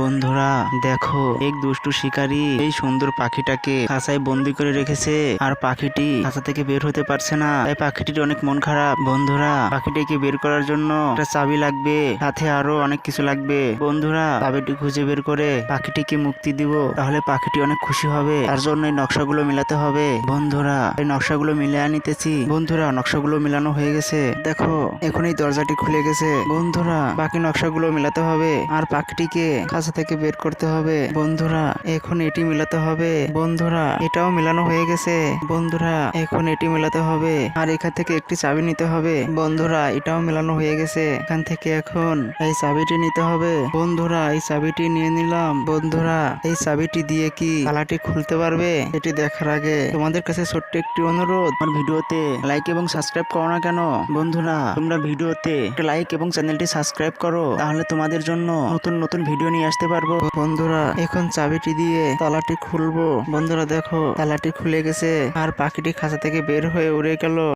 বন্ধুরা দেখো, এক দুষ্টু শিকারী এই সুন্দর পাখিটাকে খাঁচায় বন্দি করে রেখেছে। আর পাখিটি খাঁচা থেকে বের হতে পারছে না। তাই পাখিটির অনেক মন খারাপ। বন্ধুরা, পাখিটিকে বের করার জন্য একটা চাবি লাগবে, সাথে আরো অনেক কিছু লাগবে। বন্ধুরা, চাবিটি খুঁজে বের করে পাখিটিকে মুক্তি দিব, তাহলে পাখিটি অনেক খুশি হবে। তার জন্য এই নকশাগুলো মিলাতে হবে। বন্ধুরা, এই নকশাগুলো মিলিয়ে নিতেছি। বন্ধুরা, নকশাগুলো মিলানো হয়ে গেছে। দেখো, এখন এই দরজাটি খুলে গেছে। বন্ধুরা, বাকি নকশাগুলো মিলাতে হবে আর পাখিটিকে খাঁচা থেকে বের করতে হবে। বন্ধুরা, এখন এটি মিলাতে হবে। বন্ধুরা, এটাও মিলানো হয়ে গেছে। বন্ধুরা, এখন এটি মিলাতে হবে আর এখান থেকে একটি চাবি নিতে হবে। বন্ধুরা, এটাও মিলানো হয়ে গেছে। এখান থেকে এখন এই চাবিটি নিতে হবে। বন্ধুরা, এই চাবিটি নিয়ে নিলাম। বন্ধুরা, এই চাবিটি দিয়ে কি তালাটি খুলতে পারবে? এটি দেখার আগে তোমাদের কাছে ছোট্ট একটি অনুরোধ, আমার ভিডিওতে লাইক এবং সাবস্ক্রাইব করো না কেন? বন্ধুরা, তোমরা ভিডিওতে একটা লাইক এবং চ্যানেলটি সাবস্ক্রাইব করো, তাহলে তোমাদের জন্য নতুন নতুন ভিডিও নিয়ে আসতে পারবো। বন্ধুরা, এখন চাবিটি দিয়ে তালাটি খুলবো। বন্ধুরা দেখো, তালাটি খুলে গেছে আর পাখিটি খাঁচা থেকে বের হয়ে উড়ে গেল।